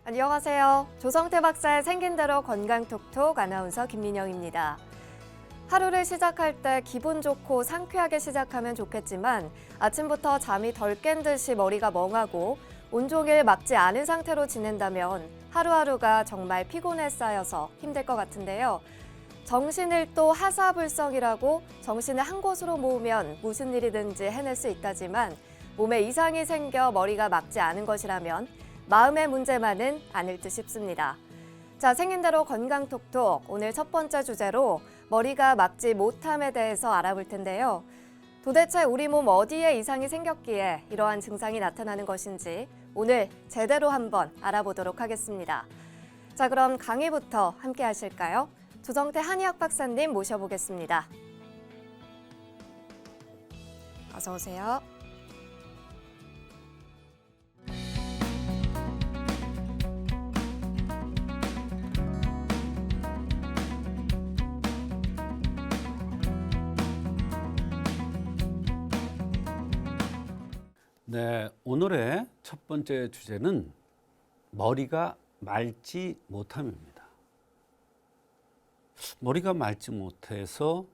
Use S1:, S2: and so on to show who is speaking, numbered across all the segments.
S1: 안녕하세요. 조성태 박사의 생긴 대로 건강톡톡 아나운서 김민영입니다. 하루를 시작할 때 기분 좋고 상쾌하게 시작하면 좋겠지만 아침부터 잠이 덜 깬 듯이 머리가 멍하고 온종일 맑지 않은 상태로 지낸다면 하루하루가 정말 피곤에 쌓여서 힘들 것 같은데요. 정신일도 하사불성이라고 정신을 한 곳으로 모으면 무슨 일이든지 해낼 수 있다지만 몸에 이상이 생겨 머리가 맑지 않은 것이라면 마음의 문제만은 아닐 듯 싶습니다. 자, 생긴 대로 건강톡톡 오늘 첫 번째 주제로 머리가 맑지 못함에 대해서 알아볼 텐데요. 도대체 우리 몸 어디에 이상이 생겼기에 이러한 증상이 나타나는 것인지 오늘 제대로 한번 알아보도록 하겠습니다. 자, 그럼 강의부터 함께 하실까요? 조성태 한의학 박사님 모셔보겠습니다. 어서 오세요.
S2: 네, 오늘의 첫 번째 주제는 머리가 맑지 못함입니다. 머리가 맑지 못해서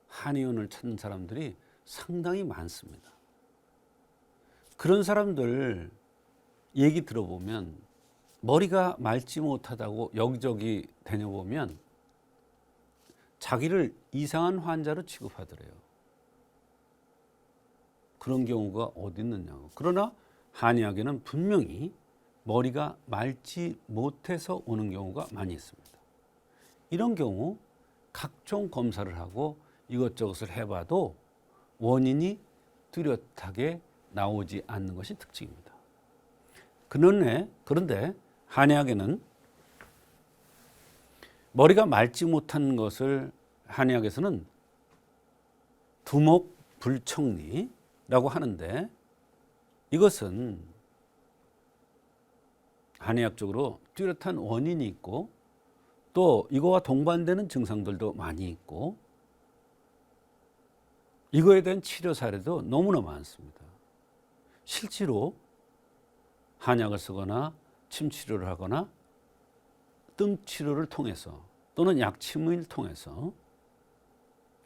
S2: 한의원을 찾는 사람들이 상당히 많습니다. 그런 사람들 얘기 들어보면 머리가 맑지 못하다고 여기저기 다녀보면 자기를 이상한 환자로 취급하더래요. 그런 경우가 어디 있느냐고. 그러나 한의학에는 분명히 머리가 맑지 못해서 오는 경우가 많이 있습니다. 이런 경우 각종 검사를 하고 이것저것을 해봐도 원인이 뚜렷하게 나오지 않는 것이 특징입니다. 그런데 한의학에는 머리가 맑지 못한 것을 한의학에서는 두목불청리라고 하는데, 이것은 한의학적으로 뚜렷한 원인이 있고 또 이거와 동반되는 증상들도 많이 있고 이거에 대한 치료 사례도 너무나 많습니다. 실제로 한약을 쓰거나 침 치료를 하거나 뜸 치료를 통해서 또는 약침을 통해서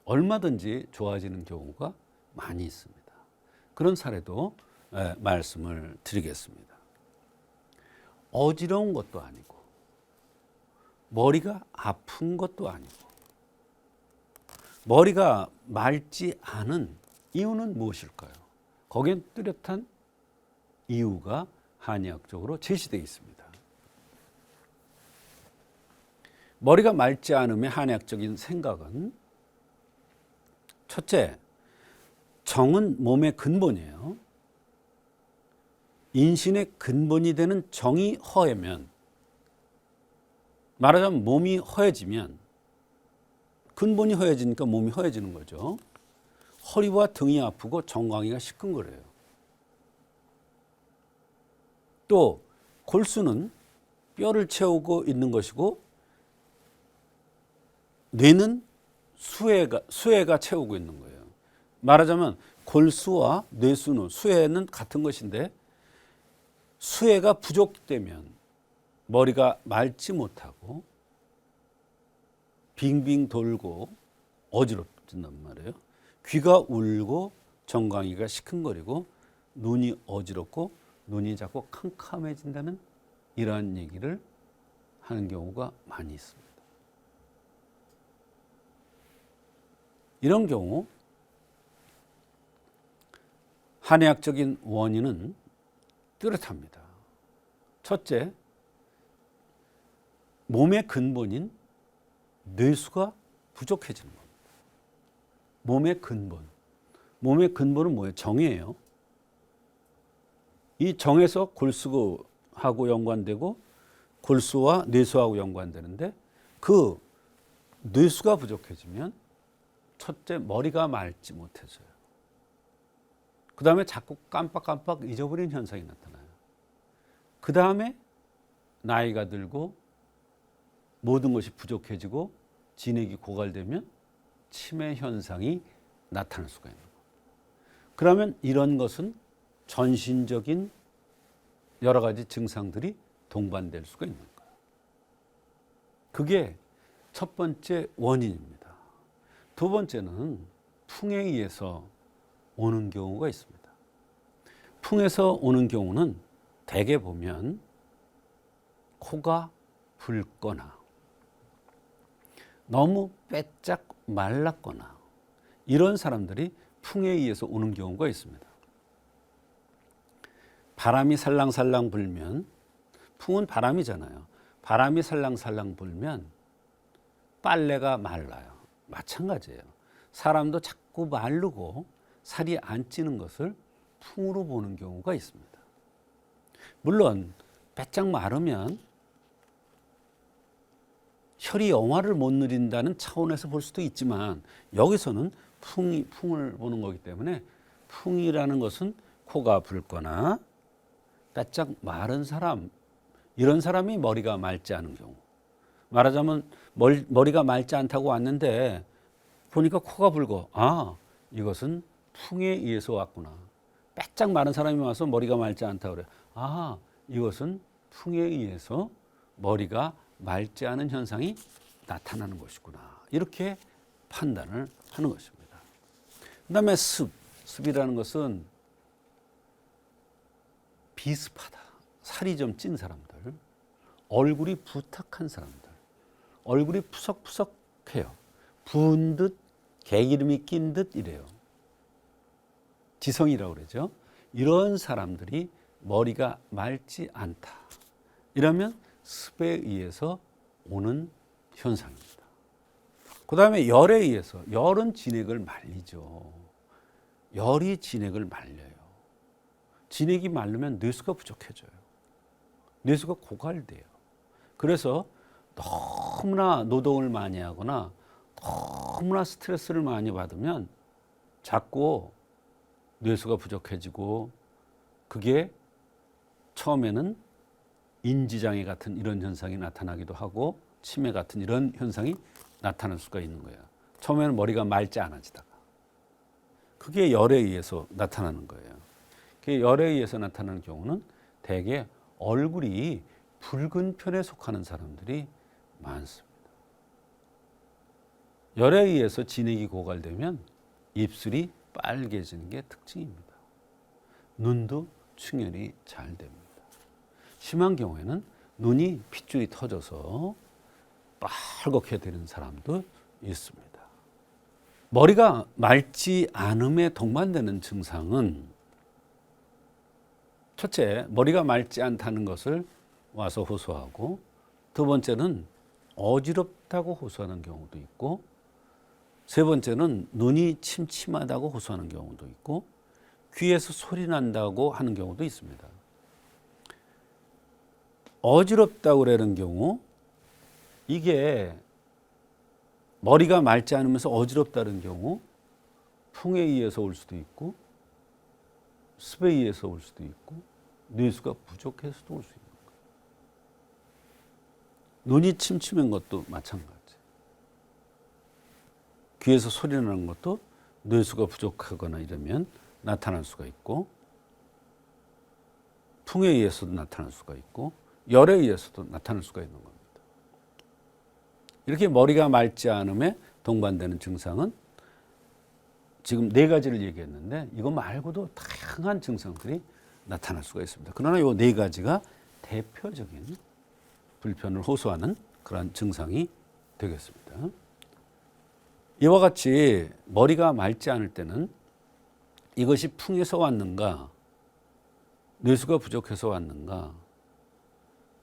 S2: 얼마든지 좋아지는 경우가 많이 있습니다. 그런 사례도 말씀을 드리겠습니다. 어지러운 것도 아니고 머리가 아픈 것도 아니고 머리가 맑지 않은 이유는 무엇일까요? 거기엔 뚜렷한 이유가 한의학적으로 제시되어 있습니다. 머리가 맑지 않음의 한의학적인 생각은 첫째, 정은 몸의 근본이에요. 인신의 근본이 되는 정이 허해면, 말하자면 몸이 허해지면, 근본이 허해지니까 몸이 허해지는 거죠. 허리와 등이 아프고 정강이가 시큰거려요. 또 골수는 뼈를 채우고 있는 것이고 뇌는 수혜가 채우고 있는 거예요. 말하자면 골수와 뇌수는, 수혜는 같은 것인데 수혜가 부족되면 머리가 맑지 못하고 빙빙 돌고 어지럽진단 말이에요. 귀가 울고 정강이가 시큰거리고 눈이 어지럽고 눈이 자꾸 캄캄해진다는 이러한 얘기를 하는 경우가 많이 있습니다. 이런 경우 한의학적인 원인은 뚜렷합니다. 첫째, 몸의 근본인 뇌수가 부족해지는 겁니다. 몸의 근본. 몸의 근본은 뭐예요? 정이에요. 이 정에서 골수하고 연관되고 골수와 뇌수하고 연관되는데 그 뇌수가 부족해지면 첫째, 머리가 맑지 못해져요. 그 다음에 자꾸 깜빡깜빡 잊어버리는 현상이 나타나요. 그 다음에 나이가 들고 모든 것이 부족해지고 진액이 고갈되면 치매 현상이 나타날 수가 있는 거예요. 그러면 이런 것은 전신적인 여러 가지 증상들이 동반될 수가 있는 거예요. 그게 첫 번째 원인입니다. 두 번째는 풍에 의해서 오는 경우가 있습니다. 풍에서 오는 경우는 대개 보면 코가 붉거나 너무 빼짝 말랐거나 이런 사람들이 풍에 의해서 오는 경우가 있습니다. 바람이 살랑살랑 불면, 풍은 바람이잖아요. 바람이 살랑살랑 불면 빨래가 말라요. 마찬가지예요. 사람도 자꾸 마르고 살이 안 찌는 것을 풍으로 보는 경우가 있습니다. 물론 빼짝 마르면 혈이 영화를 못 누린다는 차원에서 볼 수도 있지만 여기서는 풍을 보는 거기 때문에 풍이라는 것은 코가 붉거나 빼짝 마른 사람, 이런 사람이 머리가 맑지 않은 경우. 말하자면 머리가 맑지 않다고 왔는데 보니까 코가 붉어. 아, 이것은 풍에 의해서 왔구나. 빼짝 마른 사람이 와서 머리가 맑지 않다고 그래. 아, 이것은 풍에 의해서 머리가 맑지 않은 현상이 나타나는 것이구나. 이렇게 판단을 하는 것입니다. 그다음에 습이라는 것은 비습하다. 살이 좀 찐 사람들, 얼굴이 부탁한 사람들, 얼굴이 푸석푸석해요. 부은 듯 개기름이 낀 듯 이래요. 지성이라고 그러죠. 이런 사람들이 머리가 맑지 않다. 이러면 습에 의해서 오는 현상입니다. 그 다음에 열에 의해서, 열은 진액을 말리죠. 열이 진액을 말려요. 진액이 마르면 뇌수가 부족해져요. 뇌수가 고갈돼요. 그래서 너무나 노동을 많이 하거나 너무나 스트레스를 많이 받으면 자꾸 뇌수가 부족해지고 그게 처음에는 인지장애 같은 이런 현상이 나타나기도 하고 치매 같은 이런 현상이 나타날 수가 있는 거예요. 처음에는 머리가 맑지 않아지다가 그게 열에 의해서 나타나는 거예요. 그 열에 의해서 나타나는 경우는 대개 얼굴이 붉은 편에 속하는 사람들이 많습니다. 열에 의해서 진액이 고갈되면 입술이 빨개지는 게 특징입니다. 눈도 충혈이 잘 됩니다. 심한 경우에는 눈이 핏줄이 터져서 빨갛게 되는 사람도 있습니다. 머리가 맑지 않음에 동반되는 증상은 첫째, 머리가 맑지 않다는 것을 와서 호소하고 두 번째는 어지럽다고 호소하는 경우도 있고 세 번째는 눈이 침침하다고 호소하는 경우도 있고 귀에서 소리 난다고 하는 경우도 있습니다. 어지럽다고 그러는 경우 이게 머리가 맑지 않으면서 어지럽다는 경우 풍에 의해서 올 수도 있고 습에 의해서 올 수도 있고 뇌수가 부족해서도 올 수 있는 거예요. 눈이 침침한 것도 마찬가지. 귀에서 소리 나는 것도 뇌수가 부족하거나 이러면 나타날 수가 있고 풍에 의해서도 나타날 수가 있고 열에 의해서도 나타날 수가 있는 겁니다. 이렇게 머리가 맑지 않음에 동반되는 증상은 지금 네 가지를 얘기했는데 이거 말고도 다양한 증상들이 나타날 수가 있습니다. 그러나 이 네 가지가 대표적인 불편을 호소하는 그런 증상이 되겠습니다. 이와 같이 머리가 맑지 않을 때는 이것이 풍에서 왔는가, 뇌수가 부족해서 왔는가,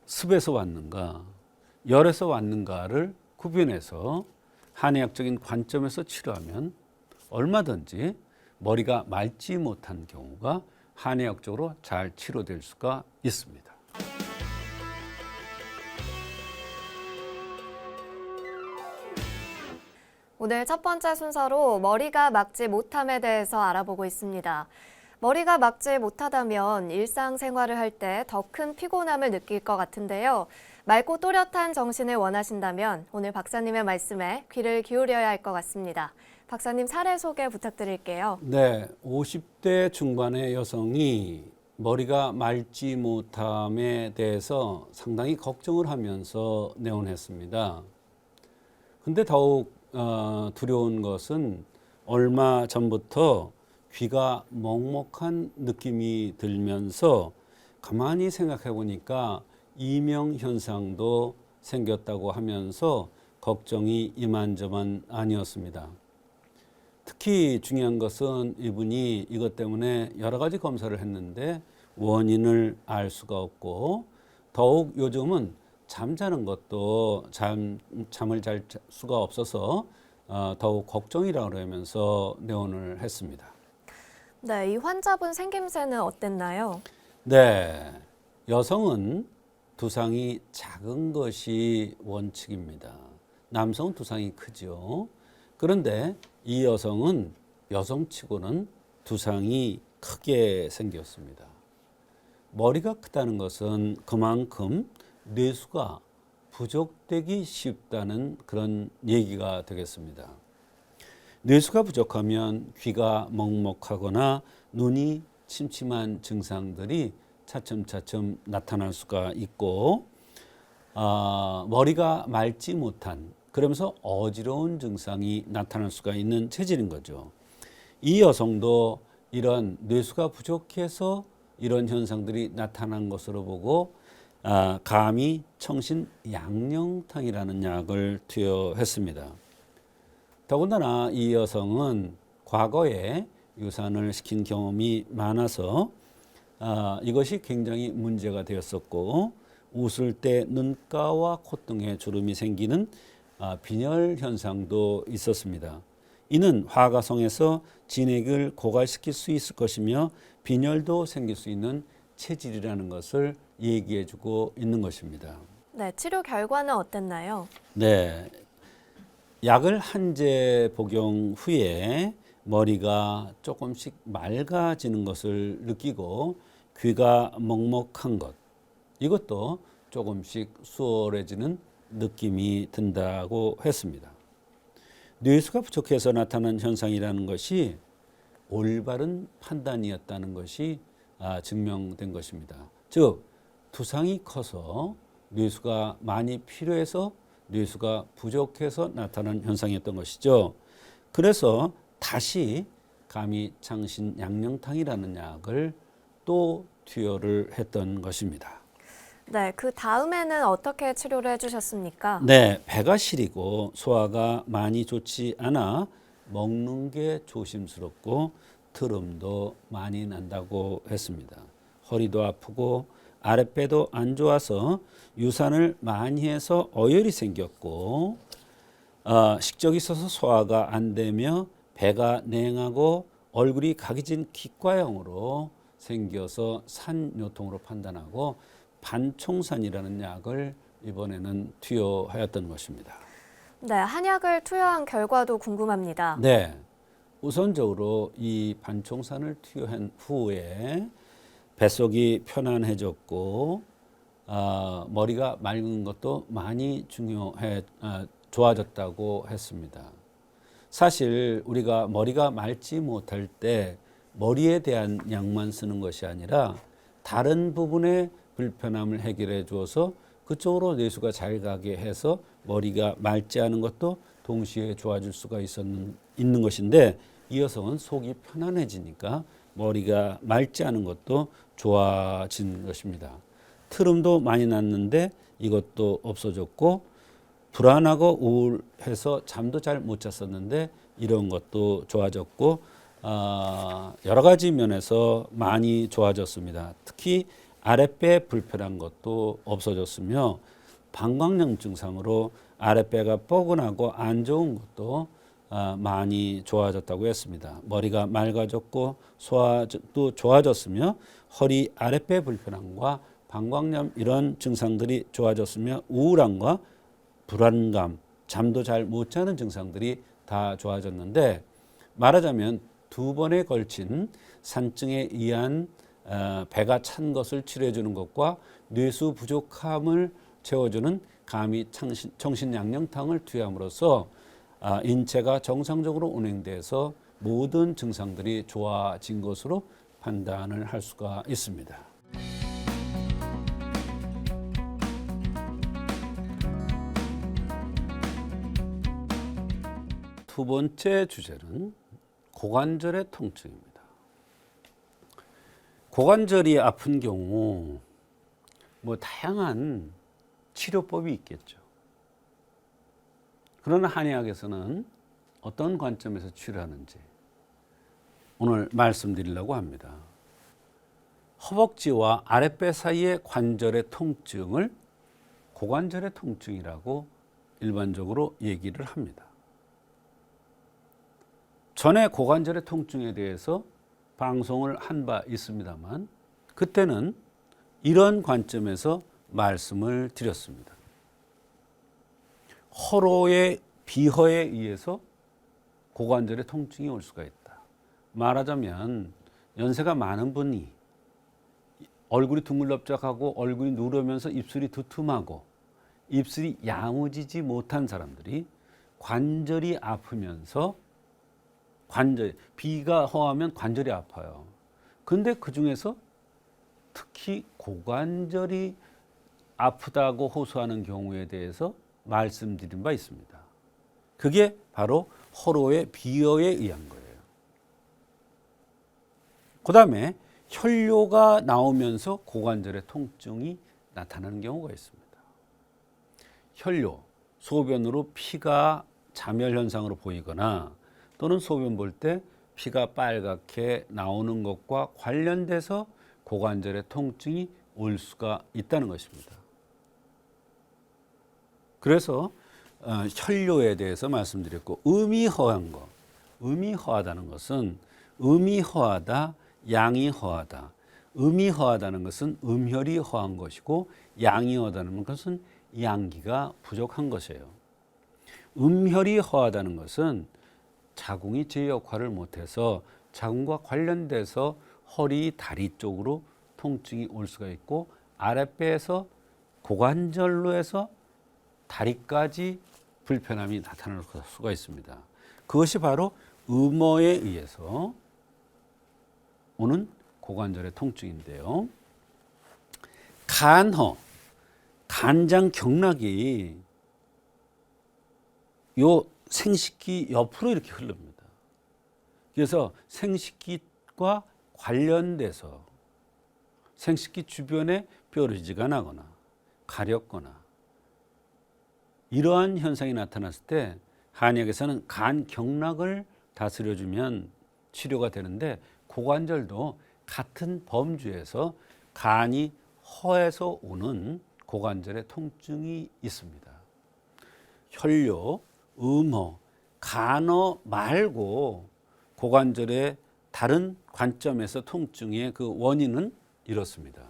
S2: 습에서 왔는가, 열에서 왔는가를 구분해서 한의학적인 관점에서 치료하면 얼마든지 머리가 맑지 못한 경우가 한의학적으로 잘 치료될 수가 있습니다.
S1: 오늘 첫 번째 순서로 머리가 맑지 못함에 대해서 알아보고 있습니다. 머리가 맑지 못하다면 일상생활을 할 때 더 큰 피곤함을 느낄 것 같은데요. 맑고 또렷한 정신을 원하신다면 오늘 박사님의 말씀에 귀를 기울여야 할 것 같습니다. 박사님 사례 소개 부탁드릴게요.
S2: 네, 50대 중반의 여성이 머리가 맑지 못함에 대해서 상당히 걱정을 하면서 내원했습니다. 근데 더욱 두려운 것은 얼마 전부터 귀가 먹먹한 느낌이 들면서 가만히 생각해 보니까 이명 현상도 생겼다고 하면서 걱정이 이만저만 아니었습니다. 특히 중요한 것은 이분이 이것 때문에 여러 가지 검사를 했는데 원인을 알 수가 없고, 더욱 요즘은 잠자는 것도 잠을 잘 수가 없어서 더욱 걱정이라고 그러면서 내원을 했습니다.
S1: 네, 이 환자분 생김새는 어땠나요?
S2: 네, 여성은 두상이 작은 것이 원칙입니다. 남성은 두상이 크죠. 그런데 이 여성은 여성치고는 두상이 크게 생겼습니다. 머리가 크다는 것은 그만큼 뇌수가 부족되기 쉽다는 그런 얘기가 되겠습니다. 뇌수가 부족하면 귀가 먹먹하거나 눈이 침침한 증상들이 차츰차츰 나타날 수가 있고, 머리가 맑지 못한, 그러면서 어지러운 증상이 나타날 수가 있는 체질인 거죠. 이 여성도 이런 뇌수가 부족해서 이런 현상들이 나타난 것으로 보고 감히 청신 양령탕이라는 약을 투여했습니다. 더군다나 이 여성은 과거에 유산을 시킨 경험이 많아서 이것이 굉장히 문제가 되었었고, 웃을 때 눈가와 콧등에 주름이 생기는 빈혈 현상도 있었습니다. 이는 화가성에서 진액을 고갈시킬 수 있을 것이며 빈혈도 생길 수 있는 체질이라는 것을 얘기해주고 있는 것입니다.
S1: 네, 치료 결과는 어땠나요?
S2: 네, 약을 한 제 복용 후에 머리가 조금씩 맑아지는 것을 느끼고 귀가 먹먹한 것, 이것도 조금씩 수월해지는 느낌이 든다고 했습니다. 뇌수가 부족해서 나타난 현상이라는 것이 올바른 판단이었다는 것이 증명된 것입니다. 즉, 두상이 커서 뇌수가 많이 필요해서 뇌수가 부족해서 나타난 현상이었던 것이죠. 그래서 다시 감히 창신 양령탕이라는 약을 또 투여를 했던 것입니다.
S1: 네, 그 다음에는 어떻게 치료를 해주셨습니까?
S2: 네, 배가 시리고 소화가 많이 좋지 않아 먹는 게 조심스럽고 트름도 많이 난다고 했습니다. 허리도 아프고 아랫배도 안 좋아서 유산을 많이 해서 어혈이 생겼고, 식적이 있어서 소화가 안 되며 배가 냉하고 얼굴이 각이진 기과형으로 생겨서 산요통으로 판단하고 반총산이라는 약을 이번에는 투여하였던 것입니다.
S1: 네, 한약을 투여한 결과도 궁금합니다.
S2: 네, 우선적으로 이 반총산을 투여한 후에 뱃속이 편안해졌고 머리가 맑은 것도 많이 좋아졌다고 했습니다. 사실 우리가 머리가 맑지 못할 때 머리에 대한 약만 쓰는 것이 아니라 다른 부분의 불편함을 해결해 주어서 그쪽으로 뇌수가 잘 가게 해서 머리가 맑지 않은 것도 동시에 좋아질 수가 있는 것인데, 이 여성은 속이 편안해지니까 머리가 맑지 않은 것도 좋아진 것입니다. 트름도 많이 났는데 이것도 없어졌고, 불안하고 우울해서 잠도 잘 못 잤었는데 이런 것도 좋아졌고, 여러 가지 면에서 많이 좋아졌습니다. 특히 아랫배 불편한 것도 없어졌으며 방광염 증상으로 아랫배가 뻐근하고 안 좋은 것도 많이 좋아졌다고 했습니다. 머리가 맑아졌고 소화도 좋아졌으며 허리 아랫배 불편함과 방광염 이런 증상들이 좋아졌으며 우울함과 불안감, 잠도 잘 못 자는 증상들이 다 좋아졌는데, 말하자면 두 번에 걸친 산증에 의한 배가 찬 것을 치료해 주는 것과 뇌수 부족함을 채워주는 감히 청신양령탕을 투여함으로써 인체가 정상적으로 운행돼서 모든 증상들이 좋아진 것으로 판단을 할 수가 있습니다. 두 번째 주제는 고관절의 통증입니다. 고관절이 아픈 경우 다양한 치료법이 있겠죠. 그러나 한의학에서는 어떤 관점에서 치료하는지 오늘 말씀드리려고 합니다. 허벅지와 아랫배 사이의 관절의 통증을 고관절의 통증이라고 일반적으로 얘기를 합니다. 전에 고관절의 통증에 대해서 방송을 한 바 있습니다만 그때는 이런 관점에서 말씀을 드렸습니다. 허로의 비허에 의해서 고관절의 통증이 올 수가 있다. 말하자면 연세가 많은 분이 얼굴이 둥글럽적하고 얼굴이 누르면서 입술이 두툼하고 입술이 야무지지 못한 사람들이 관절이 아프면서 비가 허하면 관절이 아파요. 근데 그 중에서 특히 고관절이 아프다고 호소하는 경우에 대해서 말씀드린 바 있습니다. 그게 바로 허로의 비어에 의한 거예요. 그 다음에 혈뇨가 나오면서 고관절의 통증이 나타나는 경우가 있습니다. 혈뇨, 소변으로 피가 자멸 현상으로 보이거나 또는 소변 볼 때 피가 빨갛게 나오는 것과 관련돼서 고관절의 통증이 올 수가 있다는 것입니다. 그래서 혈뇨에 대해서 말씀드렸고 음이 허한 것, 음이 허하다는 것은 음이 허하다, 양이 허하다. 음이 허하다는 것은 음혈이 허한 것이고 양이 허하다는 것은 양기가 부족한 것이에요. 음혈이 허하다는 것은 자궁이 제 역할을 못해서 자궁과 관련돼서 허리, 다리 쪽으로 통증이 올 수가 있고 아랫배에서 고관절로 해서 다리까지 불편함이 나타날 수가 있습니다. 그것이 바로 음어에 의해서 오는 고관절의 통증인데요. 간허, 간장 경락이 요 생식기 옆으로 이렇게 흐릅니다. 그래서 생식기과 관련돼서 생식기 주변에 뾰루지가 나거나 가렵거나 이러한 현상이 나타났을 때 한의학에서는 간 경락을 다스려주면 치료가 되는데 고관절도 같은 범주에서 간이 허해서 오는 고관절의 통증이 있습니다. 혈뇨, 음허, 간허 말고 고관절의 다른 관점에서 통증의 그 원인은 이렇습니다.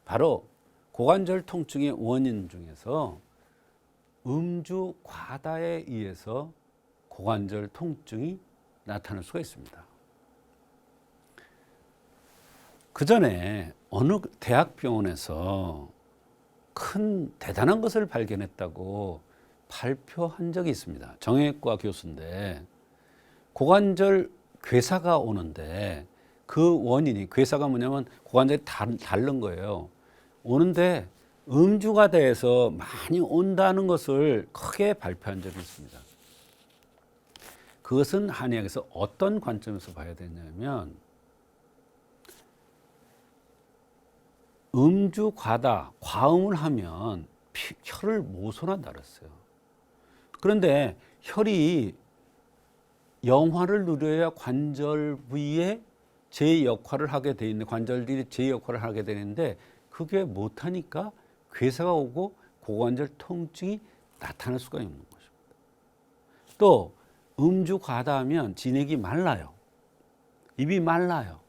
S2: 바로 고관절 통증의 원인 중에서 음주 과다에 의해서 고관절 통증이 나타날 수가 있습니다. 그 전에 어느 대학병원에서 큰 대단한 것을 발견했다고 발표한 적이 있습니다. 정형외과 교수인데 고관절 괴사가 오는데 그 원인이 괴사가 뭐냐면 고관절이 다른 거예요. 오는데 음주가 돼서 많이 온다는 것을 크게 발표한 적이 있습니다. 그것은 한의학에서 어떤 관점에서 봐야 되냐면 음주 과다, 과음을 하면 혈을 모손한다 그랬어요. 그런데 혈이 영화를 누려야 관절 부위에 제 역할을 하게 돼 있는 관절들이 제 역할을 하게 되는데 그게 못하니까 괴사가 오고 고관절 통증이 나타날 수가 있는 것입니다. 또 음주 과다하면 진액이 말라요. 입이 말라요.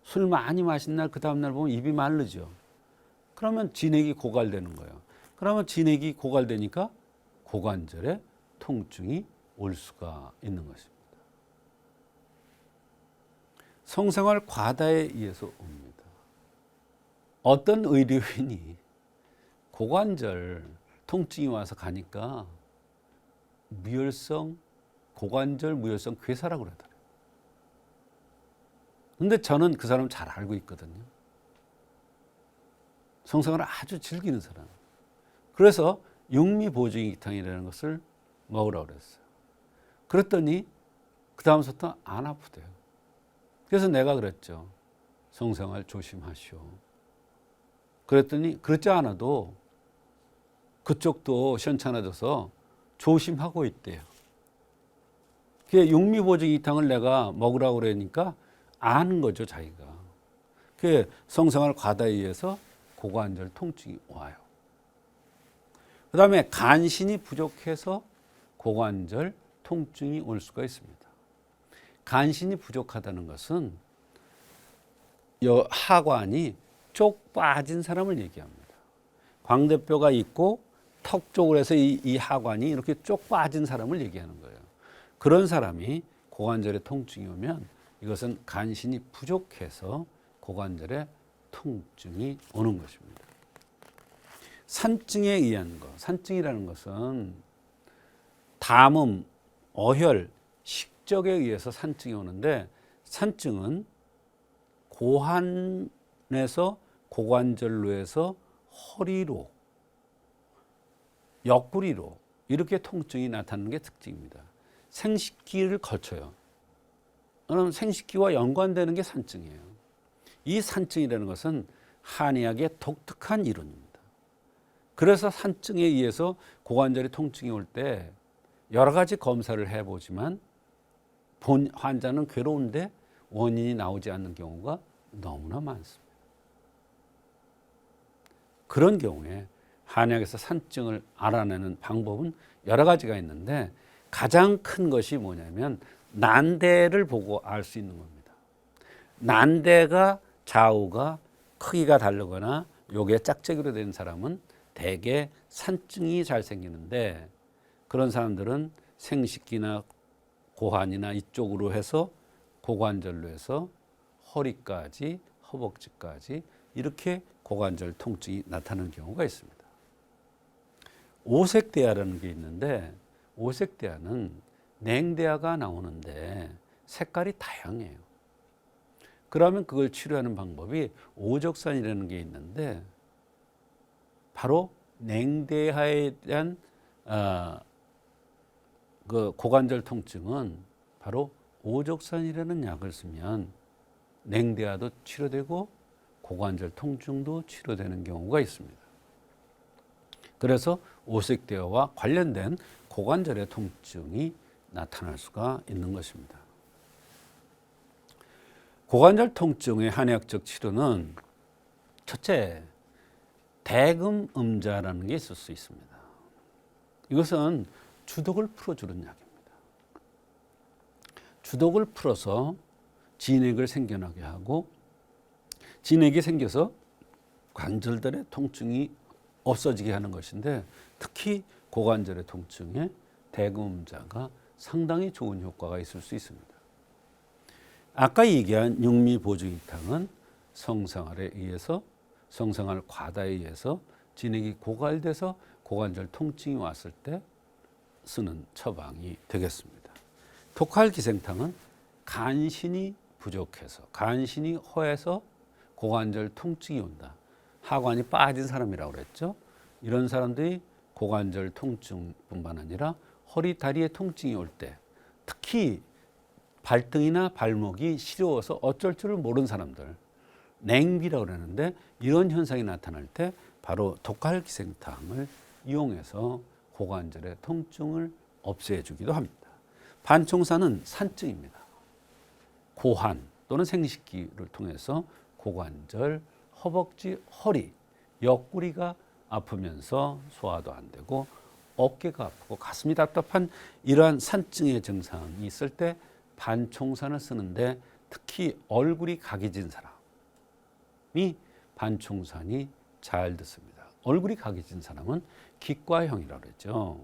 S2: 술 많이 마신 날 그 다음 날 보면 입이 마르죠. 그러면 진액이 고갈되는 거예요. 그러면 진액이 고갈되니까 고관절에 통증이 올 수가 있는 것입니다. 성생활 과다에 의해서 옵니다. 어떤 의료인이 고관절 통증이 와서 가니까 고관절 무혈성 괴사라고 그러더라고요. 근데 저는 그 사람 잘 알고 있거든요. 성생활을 아주 즐기는 사람. 그래서 육미보증이탕이라는 것을 먹으라고 그랬어요. 그랬더니 그 다음부터 안 아프대요. 그래서 내가 그랬죠. 성생활 조심하시오. 그랬더니 그렇지 않아도 그쪽도 시원찮아져서 조심하고 있대요. 그게 육미보증이탕을 내가 먹으라고 그러니까 아는 거죠, 자기가. 그게 성생활 과다에 의해서 고관절 통증이 와요. 그 다음에 간신이 부족해서 고관절 통증이 올 수가 있습니다. 간신이 부족하다는 것은 하관이 쪽 빠진 사람을 얘기합니다. 광대뼈가 있고 턱 쪽으로 해서 이 하관이 이렇게 쪽 빠진 사람을 얘기하는 거예요. 그런 사람이 고관절에 통증이 오면 이것은 간신이 부족해서 고관절에 통증이 오는 것입니다. 산증에 의한 것, 산증이라는 것은 담음, 어혈, 식적에 의해서 산증이 오는데 산증은 고환에서 고관절로 해서 허리로, 옆구리로 이렇게 통증이 나타나는 게 특징입니다. 생식기를 거쳐요. 그럼 생식기와 연관되는 게 산증이에요. 이 산증이라는 것은 한의학의 독특한 이론입니다. 그래서 산증에 의해서 고관절에 통증이 올 때 여러 가지 검사를 해보지만 환자는 괴로운데 원인이 나오지 않는 경우가 너무나 많습니다. 그런 경우에 한의학에서 산증을 알아내는 방법은 여러 가지가 있는데 가장 큰 것이 뭐냐면 난대를 보고 알 수 있는 겁니다. 난대가 좌우가 크기가 다르거나 요게 짝짝이로 된 사람은 대개 산증이 잘 생기는데 그런 사람들은 생식기나 고환이나 이쪽으로 해서 고관절로 해서 허리까지 허벅지까지 이렇게 고관절 통증이 나타나는 경우가 있습니다. 오색대야라는 게 있는데 오색대야는 냉대야가 나오는데 색깔이 다양해요. 그러면 그걸 치료하는 방법이 오적산이라는 게 있는데 바로 냉대야에 대한 그 고관절 통증은 바로 오적산이라는 약을 쓰면 냉대야도 치료되고 고관절 통증도 치료되는 경우가 있습니다. 그래서 오색대야와 관련된 고관절의 통증이 나타날 수가 있는 것입니다. 고관절 통증의 한의학적 치료는 첫째, 대금음자라는 게 있을 수 있습니다. 이것은 주독을 풀어주는 약입니다. 주독을 풀어서 진액을 생겨나게 하고 진액이 생겨서 관절들의 통증이 없어지게 하는 것인데 특히 고관절의 통증에 대금음자가 상당히 좋은 효과가 있을 수 있습니다. 아까 얘기한 육미보증이탕은 성생활에 의해서 성생활 과다에 의해서 진액이 고갈돼서 고관절 통증이 왔을 때 쓰는 처방이 되겠습니다. 독활기생탕은 간신이 부족해서 간신이 허해서 고관절 통증이 온다. 하관이 빠진 사람이라고 그랬죠. 이런 사람들이 고관절 통증뿐만 아니라 허리, 다리에 통증이 올 때 특히 발등이나 발목이 시려워서 어쩔 줄을 모르는 사람들 냉비라고 그러는데 이런 현상이 나타날 때 바로 독활기생탕을 이용해서 고관절의 통증을 없애주기도 합니다. 반총사는 산증입니다. 고환 또는 생식기를 통해서 고관절, 허벅지, 허리, 옆구리가 아프면서 소화도 안 되고 어깨가 아프고 가슴이 답답한 이러한 산증의 증상이 있을 때 반총산을 쓰는데 특히 얼굴이 각이진 사람이 반총산이 잘 듣습니다. 얼굴이 각이진 사람은 기과형이라고 그러죠.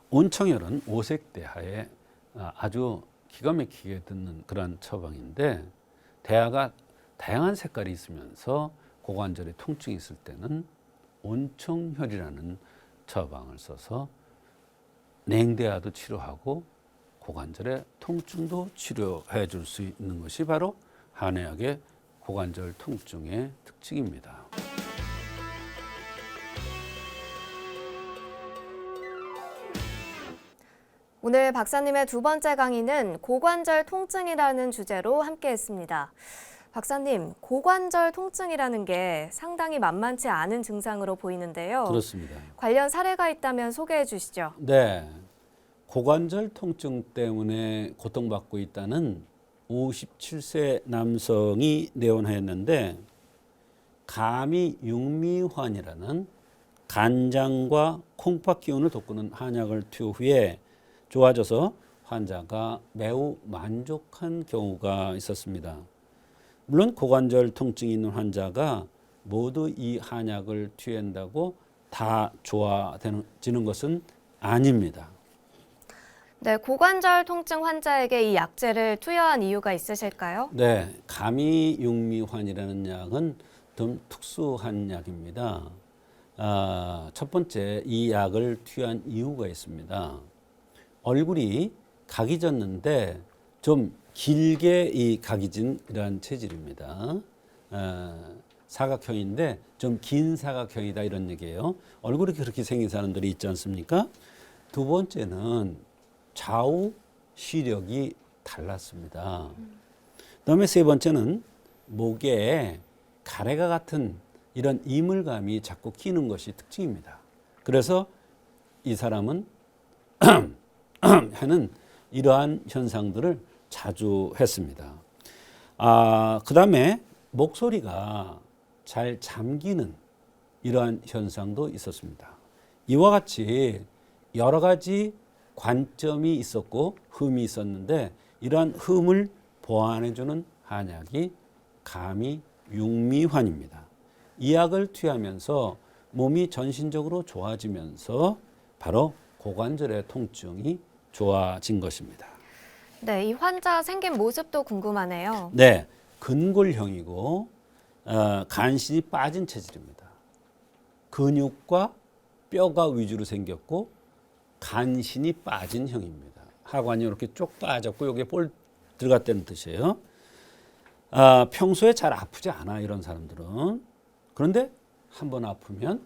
S2: 온청열은 오색대하에 아주 기가 막히게 듣는 그런 처방인데 대하가 다양한 색깔이 있으면서 고관절에 통증이 있을 때는 온청혈이라는 처방을 써서 냉대하도 치료하고 고관절의 통증도 치료해 줄 수 있는 것이 바로 한의학의 고관절 통증의 특징입니다.
S1: 오늘 박사님의 두 번째 강의는 고관절 통증이라는 주제로 함께했습니다. 박사님, 고관절 통증이라는 게 상당히 만만치 않은 증상으로 보이는데요.
S2: 그렇습니다.
S1: 관련 사례가 있다면 소개해 주시죠.
S2: 네, 고관절 통증 때문에 고통받고 있다는 57세 남성이 내원하였는데 감이 육미환이라는 간장과 콩팥 기운을 돋구는 한약을 투여 후에 좋아져서 환자가 매우 만족한 경우가 있었습니다. 물론 고관절 통증이 있는 환자가 모두 이 한약을 투여한다고 다 좋아지는 것은 아닙니다.
S1: 네, 고관절 통증 환자에게 이 약재를 투여한 이유가 있으실까요?
S2: 네, 감이육미환이라는 약은 좀 특수한 약입니다. 첫 번째, 이 약을 투여한 이유가 있습니다. 얼굴이 각이 졌는데 좀 길게 이 각이 진 이러한 체질입니다. 사각형인데 좀 긴 사각형이다 이런 얘기예요. 얼굴이 그렇게 생긴 사람들이 있지 않습니까? 두 번째는 좌우 시력이 달랐습니다. 그다음에 세 번째는 목에 가래가 같은 이런 이물감이 자꾸 끼는 것이 특징입니다. 그래서 이 사람은 하는 이러한 현상들을 자주 했습니다. 그다음에 목소리가 잘 잠기는 이러한 현상도 있었습니다. 이와 같이 여러 가지 관점이 있었고 흠이 있었는데 이러한 흠을 보완해주는 한약이 감이육미환입니다. 이 약을 투여하면서 몸이 전신적으로 좋아지면서 바로 고관절의 통증이 좋아진 것입니다.
S1: 네, 이 환자 생긴 모습도 궁금하네요.
S2: 네, 근골형이고 간신이 빠진 체질입니다. 근육과 뼈가 위주로 생겼고 간신이 빠진 형입니다. 하관이 이렇게 쭉 빠졌고 여기에 볼 들어갔다는 뜻이에요. 평소에 잘 아프지 않아 이런 사람들은. 그런데 한번 아프면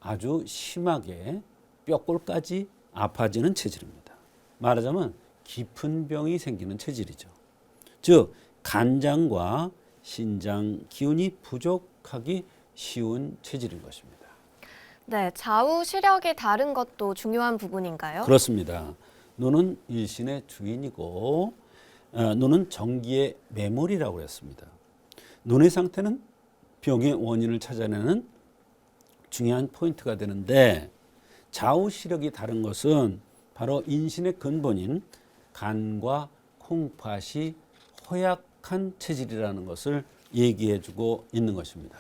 S2: 아주 심하게 뼈골까지 아파지는 체질입니다. 말하자면 깊은 병이 생기는 체질이죠. 즉 간장과 신장 기운이 부족하기 쉬운 체질인 것입니다.
S1: 네, 좌우 시력이 다른 것도 중요한 부분인가요?
S2: 그렇습니다. 눈은 일신의 주인이고 눈은 정기의 매몰이라고 했습니다. 눈의 상태는 병의 원인을 찾아내는 중요한 포인트가 되는데 좌우 시력이 다른 것은 바로 인신의 근본인 간과 콩팥이 허약한 체질이라는 것을 얘기해주고 있는 것입니다.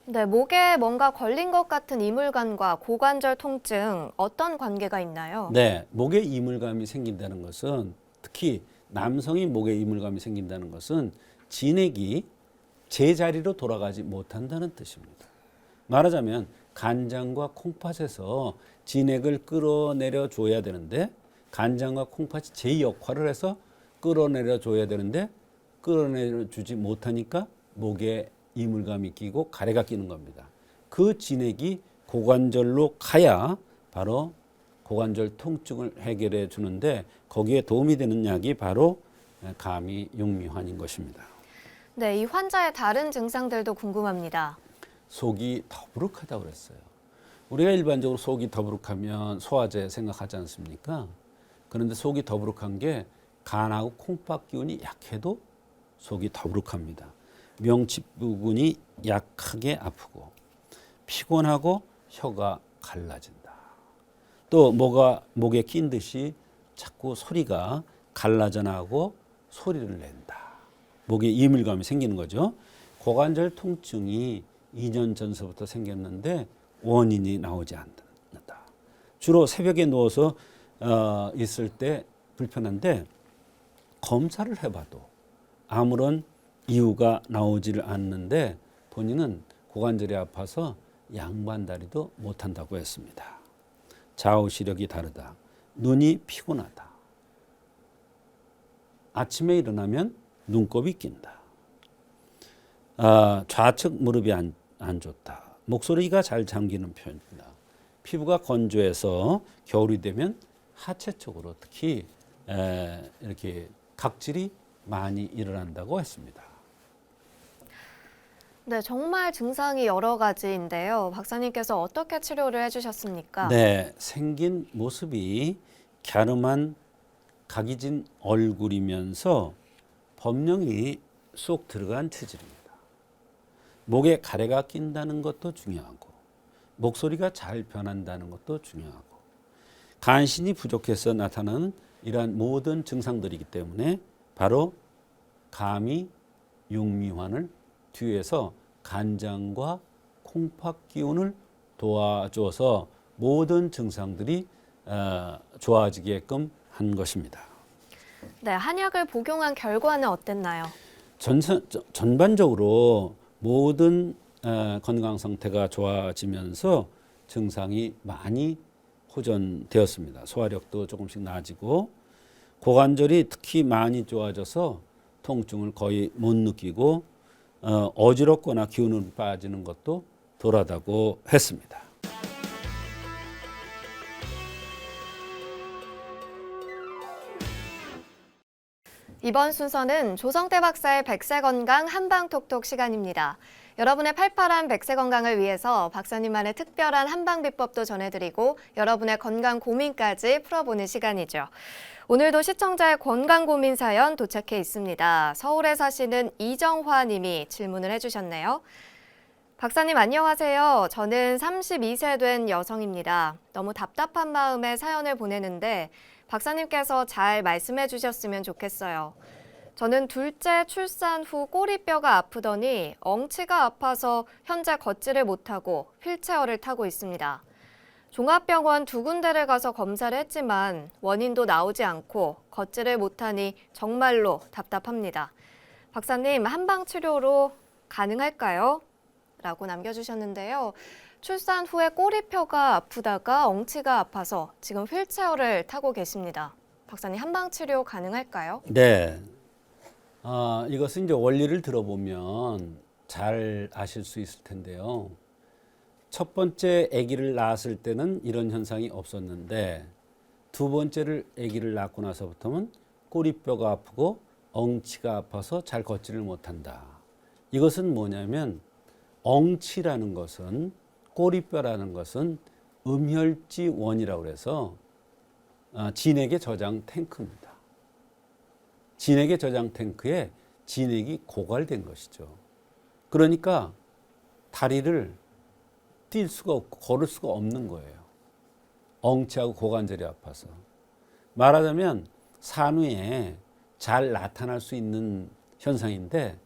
S1: 네, 목에 뭔가 걸린 것 같은 이물감과 고관절 통증 어떤 관계가 있나요?
S2: 네, 목에 이물감이 생긴다는 것은 특히 남성이 목에 이물감이 생긴다는 것은 진액이 제자리로 돌아가지 못한다는 뜻입니다. 말하자면 간장과 콩팥에서 진액을 끌어내려 줘야 되는데 간장과 콩팥이 제 역할을 해서 끌어내려 줘야 되는데 끌어내려 주지 못하니까 목에 이물감이 끼고 가래가 끼는 겁니다. 그 진액이 고관절로 가야 바로 고관절 통증을 해결해 주는데 거기에 도움이 되는 약이 바로 감이육미환인 것입니다.
S1: 네, 이 환자의 다른 증상들도 궁금합니다.
S2: 속이 더부룩하다고 그랬어요. 우리가 일반적으로 속이 더부룩하면 소화제 생각하지 않습니까? 그런데 속이 더부룩한 게 간하고 콩팥 기운이 약해도 속이 더부룩합니다. 명치 부분이 약하게 아프고 피곤하고 혀가 갈라진다. 또 목에 낀 듯이 자꾸 소리가 갈라져 나고 소리를 낸다. 목에 이물감이 생기는 거죠. 고관절 통증이 2년 전서부터 생겼는데 원인이 나오지 않는다. 주로 새벽에 누워서 있을 때 불편한데 검사를 해봐도 아무런 이유가 나오지를 않는데 본인은 고관절이 아파서 양반다리도 못한다고 했습니다. 좌우 시력이 다르다. 눈이 피곤하다. 아침에 일어나면 눈곱이 낀다. 좌측 무릎이 안 좋다. 목소리가 잘 잠기는 편이다. 피부가 건조해서 겨울이 되면 하체 쪽으로 특히 이렇게 각질이 많이 일어난다고 했습니다.
S1: 네, 정말 증상이 여러 가지인데요. 박사님께서 어떻게 치료를 해주셨습니까?
S2: 네, 생긴 모습이 갸름한 각이 진 얼굴이면서 범령이 쏙 들어간 체질입니다. 목에 가래가 낀다는 것도 중요하고 목소리가 잘 변한다는 것도 중요하고 간신이 부족해서 나타나는 이러한 모든 증상들이기 때문에 바로 감이 육미환을 뒤에서 간장과 콩팥 기운을 도와줘서 모든 증상들이 좋아지게끔 한 것입니다.
S1: 네, 한약을 복용한 결과는 어땠나요?
S2: 전반적으로 모든 건강 상태가 좋아지면서 증상이 많이 호전되었습니다. 소화력도 조금씩 나아지고 고관절이 특히 많이 좋아져서 통증을 거의 못 느끼고 어지럽거나 기운이 빠지는 것도 덜하다고 했습니다.
S1: 이번 순서는 조성태 박사의 백세건강 한방톡톡 시간입니다. 여러분의 팔팔한 백세 건강을 위해서 박사님만의 특별한 한방 비법도 전해드리고 여러분의 건강 고민까지 풀어보는 시간이죠. 오늘도 시청자의 건강 고민 사연 도착해 있습니다. 서울에 사시는 이정화 님이 질문을 해주셨네요. 박사님 안녕하세요. 저는 32세 된 여성입니다. 너무 답답한 마음에 사연을 보내는데 박사님께서 잘 말씀해 주셨으면 좋겠어요. 저는 둘째 출산 후 꼬리뼈가 아프더니 엉치가 아파서 현재 걷지를 못하고 휠체어를 타고 있습니다. 종합병원 2군데를 가서 검사를 했지만 원인도 나오지 않고 걷지를 못하니 정말로 답답합니다. 박사님, 한방치료로 가능할까요? 라고 남겨주셨는데요. 출산 후에 꼬리뼈가 아프다가 엉치가 아파서 지금 휠체어를 타고 계십니다. 박사님, 한방치료 가능할까요?
S2: 네. 이것은 이제 원리를 들어보면 잘 아실 수 있을 텐데요. 첫 번째 아기를 낳았을 때는 이런 현상이 없었는데 두 번째를 아기를 낳고 나서부터는 꼬리뼈가 아프고 엉치가 아파서 잘 걷지를 못한다. 이것은 뭐냐면 엉치라는 것은 꼬리뼈라는 것은 음혈지원이라고 해서 진액의 저장 탱크입니다. 진액의 저장 탱크에 진액이 고갈된 것이죠. 그러니까 다리를 뛸 수가 없고 걸을 수가 없는 거예요. 엉치하고 고관절이 아파서. 말하자면 산후에 잘 나타날 수 있는 현상인데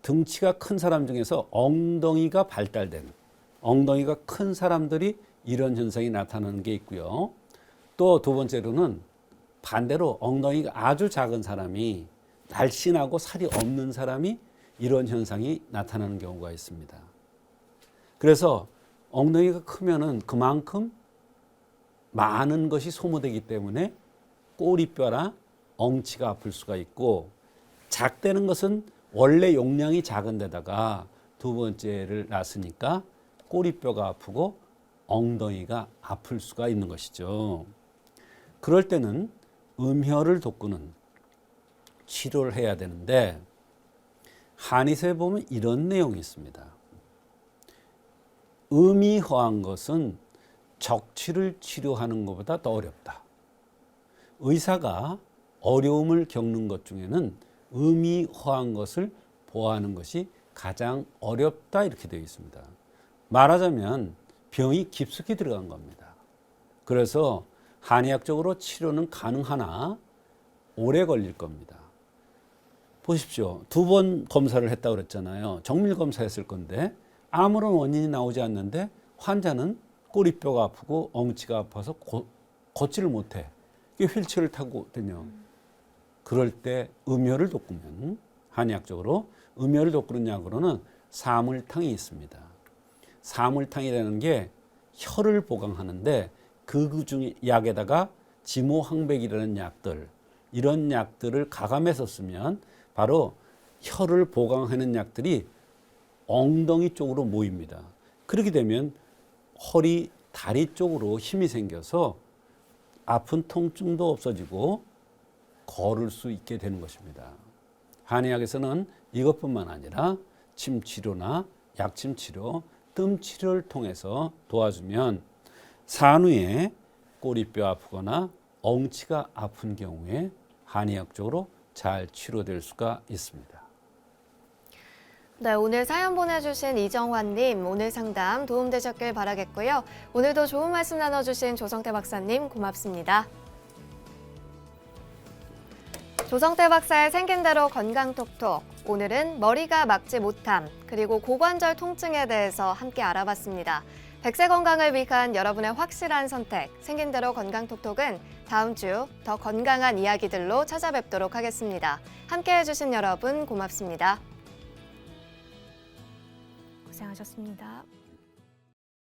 S2: 등치가 큰 사람 중에서 엉덩이가 발달된 엉덩이가 큰 사람들이 이런 현상이 나타나는 게 있고요. 또 두 번째로는 반대로 엉덩이가 아주 작은 사람이 날씬하고 살이 없는 사람이 이런 현상이 나타나는 경우가 있습니다. 그래서 엉덩이가 크면은 그만큼 많은 것이 소모되기 때문에 꼬리뼈나 엉치가 아플 수가 있고 작다는 것은 원래 용량이 작은 데다가 두 번째를 낳았으니까 꼬리뼈가 아프고 엉덩이가 아플 수가 있는 것이죠. 그럴 때는 음혈을 돋구는 치료를 해야 되는데 한의사에 보면 이런 내용이 있습니다. 음이 허한 것은 적치를 치료하는 것보다 더 어렵다. 의사가 어려움을 겪는 것 중에는 음이 허한 것을 보호하는 것이 가장 어렵다 이렇게 되어 있습니다. 말하자면 병이 깊숙이 들어간 겁니다. 그래서 한의학적으로 치료는 가능하나 오래 걸릴 겁니다. 보십시오. 2번 검사를 했다고 그랬잖아요. 정밀 검사했을 건데 아무런 원인이 나오지 않는데 환자는 꼬리뼈가 아프고 엉치가 아파서 걷지를 못해. 휠체어를 타고 다녀. 그럴 때 음혈을 돋구면 한의학적으로 음혈을 돋구는 약으로는 사물탕이 있습니다. 사물탕이라는 게 혈을 보강하는데 그 중에 약에다가 지모항백이라는 약들 이런 약들을 가감해서 쓰면 바로 혀를 보강하는 약들이 엉덩이 쪽으로 모입니다. 그렇게 되면 허리, 다리 쪽으로 힘이 생겨서 아픈 통증도 없어지고 걸을 수 있게 되는 것입니다. 한의학에서는 이것뿐만 아니라 침 치료나 약침 치료, 뜸 치료를 통해서 도와주면 산후에 꼬리뼈 아프거나 엉치가 아픈 경우에 한의학적으로 잘 치료될 수가 있습니다.
S1: 네, 오늘 사연 보내주신 이정환님, 오늘 상담 도움되셨길 바라겠고요. 오늘도 좋은 말씀 나눠주신 조성태 박사님 고맙습니다. 조성태 박사의 생긴 대로 건강톡톡. 오늘은 머리가 막지 못함, 그리고 고관절 통증에 대해서 함께 알아봤습니다. 100세 건강을 위한 여러분의 확실한 선택, 생긴 대로 건강톡톡은 다음 주 더 건강한 이야기들로 찾아뵙도록 하겠습니다. 함께 해주신 여러분 고맙습니다. 고생하셨습니다.